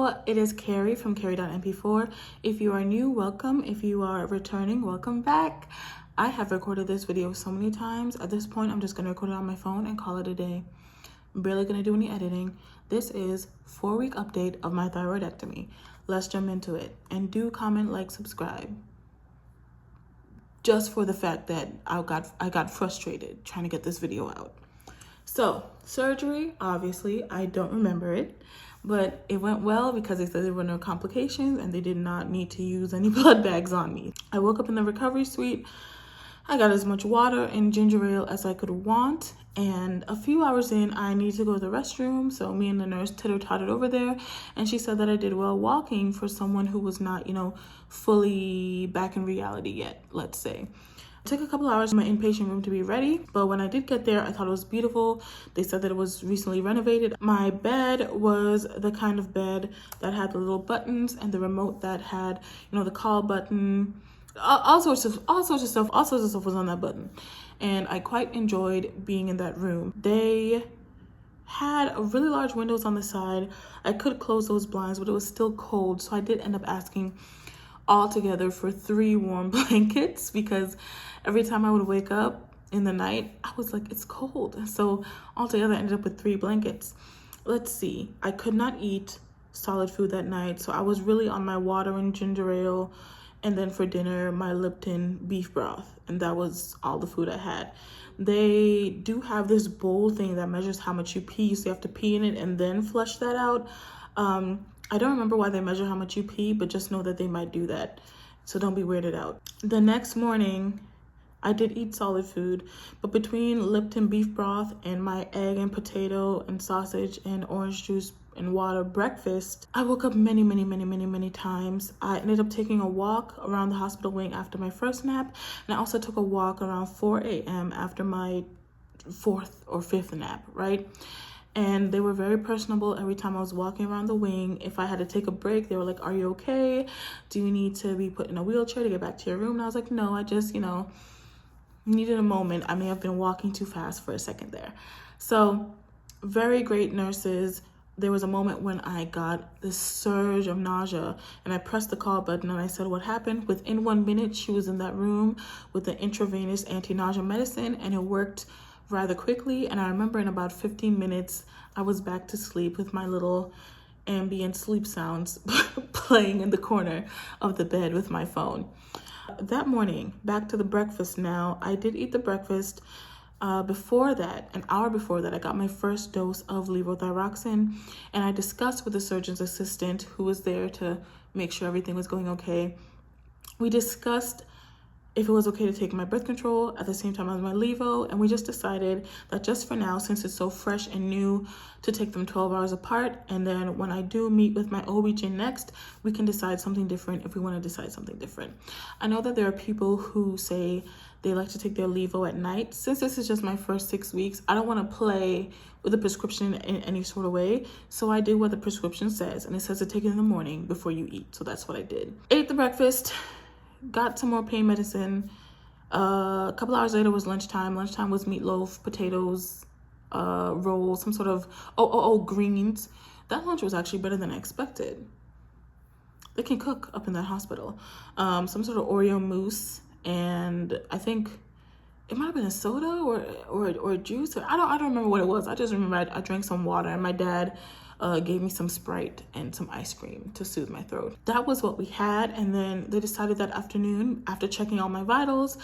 Hello, it is Carrie from Carrie.mp4. If you are new, welcome. If you are returning, welcome back. I have recorded this video so many times. At this point, I'm just going to record it on my phone and call it a day. I'm barely going to do any editing. This is 4-week update of my thyroidectomy. Let's jump into it. And do comment, like, subscribe. Just for the fact that I got frustrated trying to get this video out. So, surgery, obviously, I don't remember it, but it went well because they said there were no complications and they did not need to use any blood bags on me. I woke up in the recovery suite. I got as much water and ginger ale as I could want, and a few hours in, I needed to go to the restroom, so me and the nurse titter-totted over there, and she said that I did well walking for someone who was not, fully back in reality yet, let's say. It took a couple hours in my inpatient room to be ready, but when I did get there, I thought it was beautiful. They said that it was recently renovated. My bed was the kind of bed that had the little buttons and the remote that had, the call button. All sorts of stuff was on that button, and I quite enjoyed being in that room. They had really large windows on the side. I could close those blinds, but it was still cold, so I did end up asking altogether for 3 warm blankets, because every time I would wake up in the night, I was like, it's cold. So altogether I ended up with 3 blankets. Let's see, I could not eat solid food that night, so I was really on my water and ginger ale, and then for dinner, my Lipton beef broth, and that was all the food I had. They do have this bowl thing that measures how much you pee, so you have to pee in it and then flush that out. I don't remember why they measure how much you pee, but just know that they might do that, so don't be weirded out. The next morning, I did eat solid food, but between Lipton beef broth and my egg and potato and sausage and orange juice and water breakfast, I woke up many times. I ended up taking a walk around the hospital wing after my first nap, and I also took a walk around 4 a.m. after my 4th or 5th nap, right? And they were very personable every time I was walking around the wing. If I had to take a break, they were like, are you okay? Do you need to be put in a wheelchair to get back to your room? And I was like, no, I just, needed a moment. I may have been walking too fast for a second there. So very great nurses. There was a moment when I got this surge of nausea, and I pressed the call button and I said what happened. Within 1 minute, she was in that room with the intravenous anti-nausea medicine, and it worked rather quickly. And I remember in about 15 minutes, I was back to sleep with my little ambient sleep sounds playing in the corner of the bed with my phone. That morning, back to the breakfast now, I did eat the breakfast. Before that, an hour before that, I got my first dose of levothyroxine, and I discussed with the surgeon's assistant who was there to make sure everything was going okay. We discussed if it was okay to take my birth control at the same time as my levo, and we just decided that just for now, since it's so fresh and new, to take them 12 hours apart, and then when I do meet with my OB-GYN next, we can decide something different if we want to decide something different. I know that there are people who say they like to take their levo at night. Since this is just my first 6 weeks, I don't want to play with the prescription in any sort of way, so I did what the prescription says, and it says to take it in the morning before you eat, so that's what I did. Ate the breakfast, got some more pain medicine. A couple hours later was lunchtime. Lunchtime was meatloaf, potatoes, rolls, some sort of greens. That lunch was actually better than I expected. They can cook up in that hospital. Some sort of Oreo mousse, and I think it might have been a soda or juice. I don't remember what it was. I just remember I drank some water, and my dad gave me some Sprite and some ice cream to soothe my throat. That was what we had, and then they decided that afternoon, after checking all my vitals,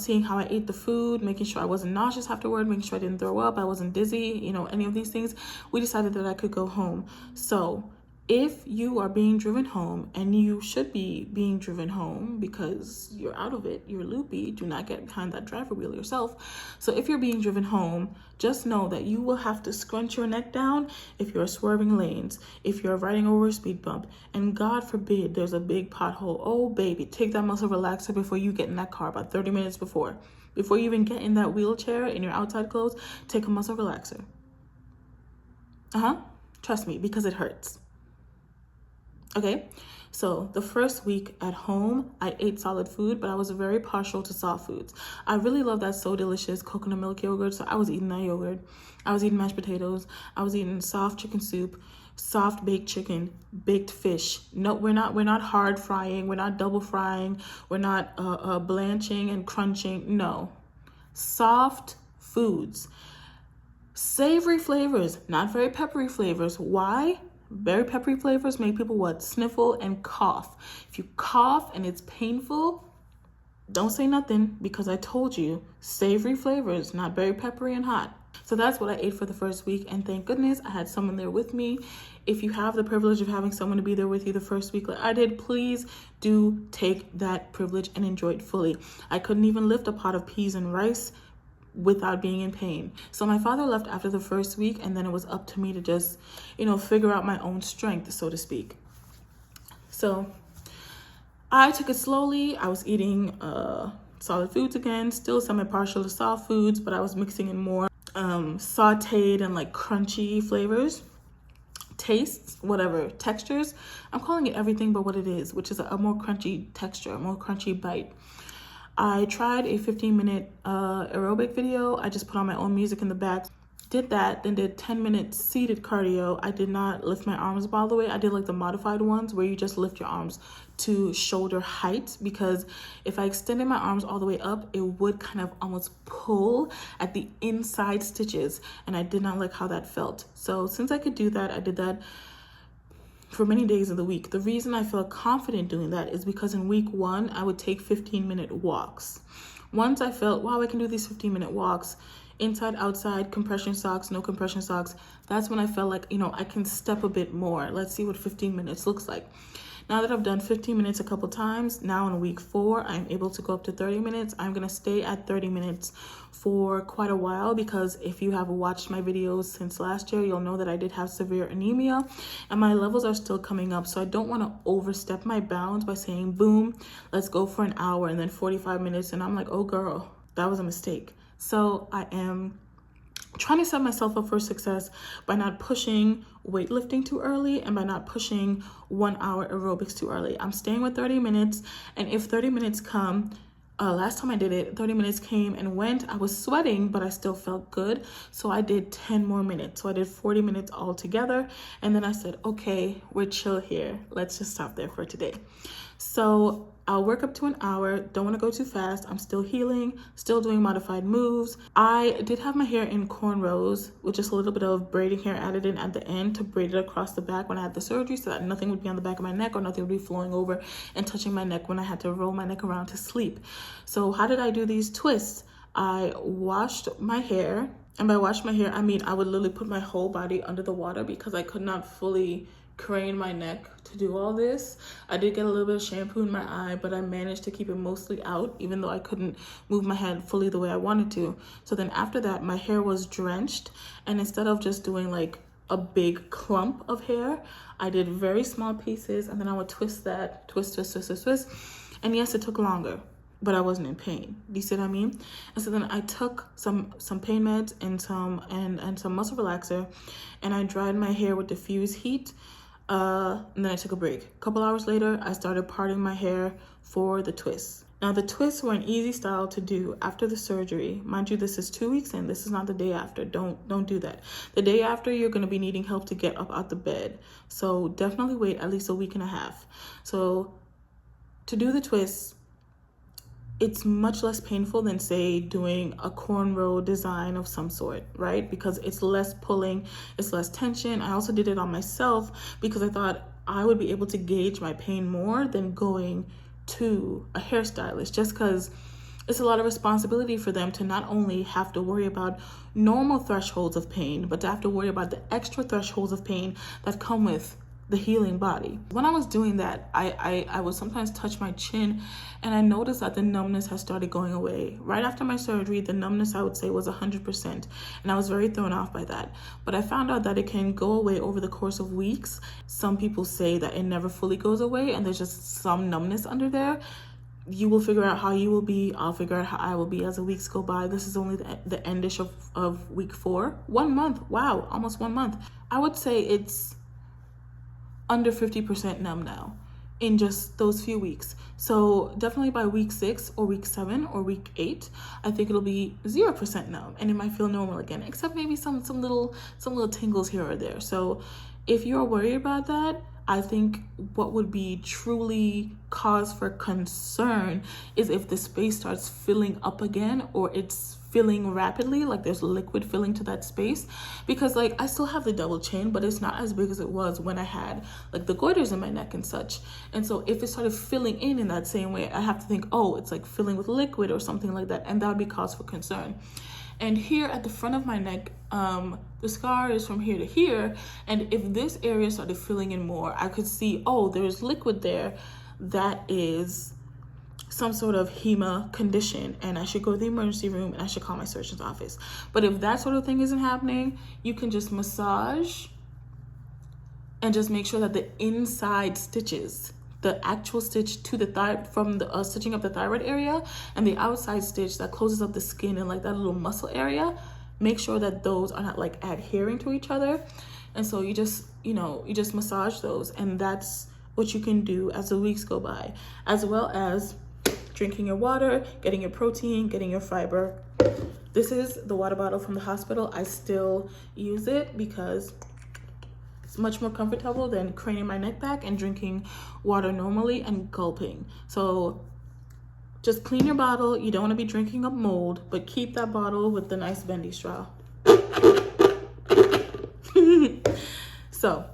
seeing how I ate the food, making sure I wasn't nauseous afterward, making sure I didn't throw up, I wasn't dizzy, any of these things, we decided that I could go home. So if you are being driven home, and you should be being driven home because you're out of it, you're loopy, do not get behind that driver wheel yourself. So if you're being driven home, just know that you will have to scrunch your neck down if you're swerving lanes, if you're riding over a speed bump, and God forbid there's a big pothole. Oh baby, take that muscle relaxer before you get in that car, about 30 minutes before you even get in that wheelchair in your outside clothes. Take a muscle relaxer. Trust me, because it hurts. Okay, so the first week at home, I ate solid food, but I was very partial to soft foods. I really love that So Delicious coconut milk yogurt, so I was eating that yogurt. I was eating mashed potatoes. I was eating soft chicken soup soft baked chicken, baked fish. No, we're not hard frying, we're not double frying, we're not blanching and crunching. No, soft foods. Savory flavors, not very peppery flavors. Why? Very peppery flavors make people what? Sniffle and cough. If you cough and it's painful, don't say nothing, because I told you, savory flavors, not very peppery and hot. So that's what I ate for the first week, and thank goodness I had someone there with me. If you have the privilege of having someone to be there with you the first week like I did, please do take that privilege and enjoy it fully. I couldn't even lift a pot of peas and rice without being in pain. So my father left after the first week, and then it was up to me to just, figure out my own strength, so to speak. So I took it slowly. I was eating solid foods again, still semi-partial to soft foods, but I was mixing in more sauteed and like crunchy flavors, tastes, whatever, textures. I'm calling it everything but what it is, which is a more crunchy texture, a more crunchy bite. I tried a 15-minute aerobic video. I just put on my own music in the back. Did that, then did 10 minutes seated cardio. I did not lift my arms up all the way. I did like the modified ones where you just lift your arms to shoulder height, because if I extended my arms all the way up, it would kind of almost pull at the inside stitches, and I did not like how that felt. So since I could do that, I did that for many days of the week. The reason I felt confident doing that is because in week 1, I would take 15-minute walks. Once I felt, wow, I can do these 15-minute walks, inside, outside, compression socks, no compression socks, that's when I felt like, I can step a bit more. Let's see what 15 minutes looks like. Now that I've done 15 minutes a couple times, now in week 4, I'm able to go up to 30 minutes. I'm going to stay at 30 minutes for quite a while, because if you have watched my videos since last year, you'll know that I did have severe anemia and my levels are still coming up. So I don't want to overstep my bounds by saying, boom, let's go for an hour and then 45 minutes. And I'm like, oh girl, that was a mistake. So I am trying to set myself up for success by not pushing weightlifting too early and by not pushing 1 hour aerobics too early. I'm staying with 30 minutes. And if 30 minutes come, last time I did it, 30 minutes came and went. I was sweating, but I still felt good. So I did 10 more minutes. So I did 40 minutes all together. And then I said, okay, we're chill here. Let's just stop there for today. So I'll work up to an hour. Don't want to go too fast. I'm still healing, still doing modified moves. I did have my hair in cornrows with just a little bit of braiding hair added in at the end to braid it across the back when I had the surgery, so that nothing would be on the back of my neck or nothing would be flowing over and touching my neck when I had to roll my neck around to sleep. So how did I do these twists? I washed my hair, and by wash my hair, I mean I would literally put my whole body under the water because I could not fully crane my neck to do all this. I did get a little bit of shampoo in my eye, but I managed to keep it mostly out, even though I couldn't move my head fully the way I wanted to. So then after that, my hair was drenched, and instead of just doing like a big clump of hair, I did very small pieces, and then I would twist that, twist. And yes, it took longer, but I wasn't in pain. Do you see what I mean? And so then I took some pain meds and some muscle relaxer, and I dried my hair with diffuse heat. And then I took a break. A couple hours later, I started parting my hair for the twists. Now, the twists were an easy style to do after the surgery. Mind you, this is 2 weeks in. This is not the day after. Don't do that. The day after, you're going to be needing help to get up out the bed. So definitely wait at least a week and a half. So to do the twists, it's much less painful than, say, doing a cornrow design of some sort, right? Because it's less pulling, it's less tension. I also did it on myself because I thought I would be able to gauge my pain more than going to a hairstylist, just because it's a lot of responsibility for them to not only have to worry about normal thresholds of pain, but to have to worry about the extra thresholds of pain that come with the healing body. When I was doing that, I would sometimes touch my chin, and I noticed that the numbness has started going away. Right after my surgery, the numbness, I would say, was 100%, and I was very thrown off by that. But I found out that it can go away over the course of weeks. Some people say that it never fully goes away, and there's just some numbness under there. You will figure out how you will be. I'll figure out how I will be as the weeks go by. This is only the endish of week 4. 1 month. Wow, almost 1 month. I would say it's under 50% numb now in just those few weeks. So definitely by week 6 or week 7 or week 8, I think it'll be 0% numb, and it might feel normal again, except maybe some little tingles here or there. So If you're worried about that, I think what would be truly cause for concern is if the space starts filling up again, or it's filling rapidly, like there's liquid filling to that space. Because like I still have the double chin, but it's not as big as it was when I had like the goiters in my neck and such. And so if it started filling in that same way, I have to think, oh, it's like filling with liquid or something like that, and that would be cause for concern. And here at the front of my neck, the scar is from here to here. And if this area started filling in more, I could see, oh, there's liquid there. That is some sort of hema condition, and I should go to the emergency room and I should call my surgeon's office. But if that sort of thing isn't happening, you can just massage and just make sure that the inside stitches, the actual stitch to the thyroid, from the stitching up the thyroid area, and the outside stitch that closes up the skin and like that little muscle area, make sure that those are not like adhering to each other. And so you just, you just massage those, and that's what you can do as the weeks go by, as well as drinking your water, getting your protein, getting your fiber. This is the water bottle from the hospital. I still use it because it's much more comfortable than craning my neck back and drinking water normally and gulping. So just clean your bottle. You don't want to be drinking up mold, but keep that bottle with the nice bendy straw. So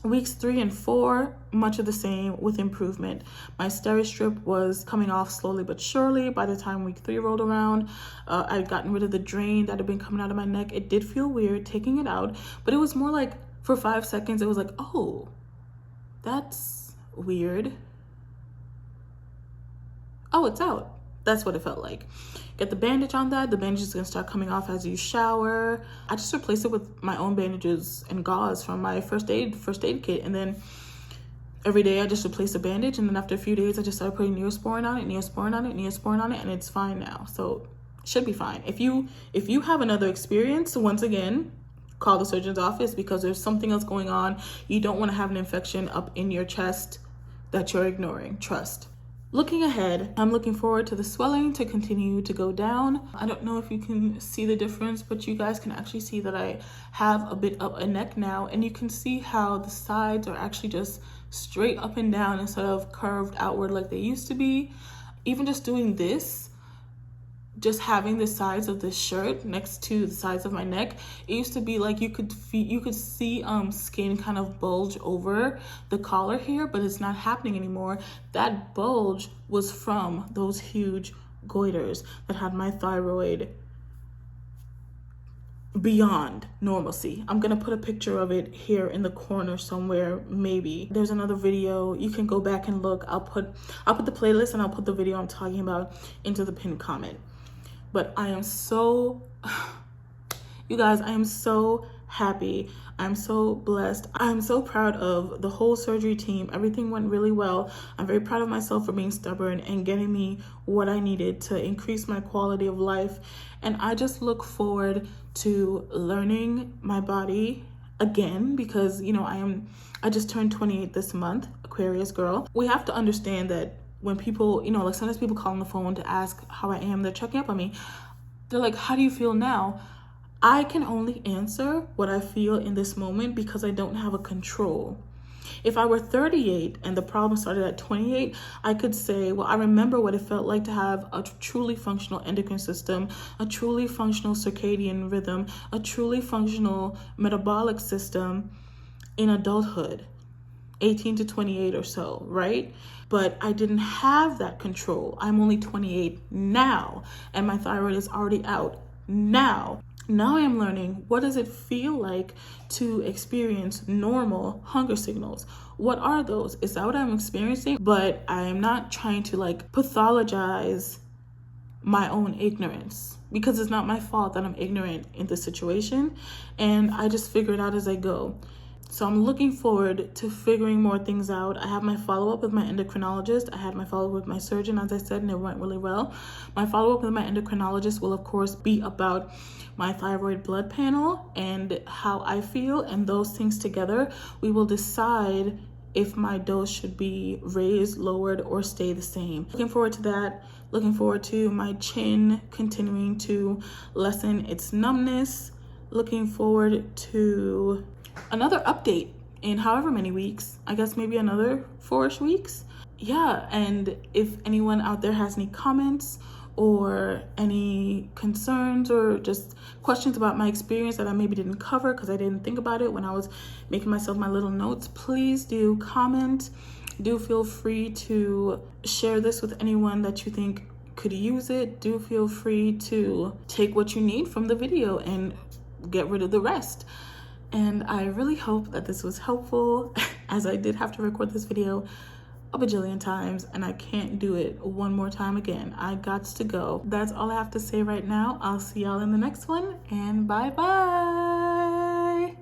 weeks 3 and 4, much of the same with improvement. My steri strip was coming off slowly but surely. By the time week 3 rolled around, I'd gotten rid of the drain that had been coming out of my neck. It did feel weird taking it out, but it was more like for 5 seconds, it was like, oh, that's weird. Oh, it's out. That's what it felt like. Get the bandage on that. The bandage is gonna start coming off as you shower. I just replaced it with my own bandages and gauze from my first aid kit. And then every day I just replace the bandage. And then after a few days, I just started putting Neosporin on it, and it's fine now. So it should be fine. If you have another experience, once again, call the surgeon's office, because there's something else going on. You don't want to have an infection up in your chest that you're ignoring. Trust. Looking ahead, I'm looking forward to the swelling to continue to go down. I don't know if you can see the difference, but you guys can actually see that I have a bit of a neck now, and you can see how the sides are actually just straight up and down instead of curved outward like they used to be. Even just doing this, just having the sides of this shirt next to the sides of my neck, it used to be like you could see skin kind of bulge over the collar here, but it's not happening anymore. That bulge was from those huge goiters that had my thyroid beyond normalcy. I'm gonna put a picture of it here in the corner somewhere, maybe. There's another video, you can go back and look. I'll put the playlist and I'll put the video I'm talking about into the pinned comment. But I am so, you guys, I am so happy. I'm so blessed. I'm so proud of the whole surgery team. Everything went really well. I'm very proud of myself for being stubborn and getting me what I needed to increase my quality of life. And I just look forward to learning my body again, because, I just turned 28 this month, Aquarius girl. We have to understand that when people, like sometimes people call on the phone to ask how I am, they're checking up on me. They're like, how do you feel now? I can only answer what I feel in this moment because I don't have a control. If I were 38 and the problem started at 28, I could say, well, I remember what it felt like to have a truly functional endocrine system, a truly functional circadian rhythm, a truly functional metabolic system in adulthood, 18 to 28 or so, right? But I didn't have that control. I'm only 28 now, and my thyroid is already out now. Now I am learning, what does it feel like to experience normal hunger signals? What are those? Is that what I'm experiencing? But I am not trying to pathologize my own ignorance, because it's not my fault that I'm ignorant in this situation, and I just figure it out as I go. So I'm looking forward to figuring more things out. I have my follow-up with my endocrinologist. I had my follow-up with my surgeon, as I said, and it went really well. My follow-up with my endocrinologist will, of course, be about my thyroid blood panel and how I feel, and those things together, we will decide if my dose should be raised, lowered, or stay the same. Looking forward to that. Looking forward to my chin continuing to lessen its numbness. Looking forward to another update in however many weeks. I guess maybe another 4-ish weeks. Yeah, and if anyone out there has any comments or any concerns or just questions about my experience that I maybe didn't cover because I didn't think about it when I was making myself my little notes, please do comment. Do feel free to share this with anyone that you think could use it. Do feel free to take what you need from the video and get rid of the rest. And I really hope that this was helpful, as I did have to record this video a bajillion times and I can't do it one more time again. I gots to go. That's all I have to say right now. I'll see y'all in the next one, and bye bye.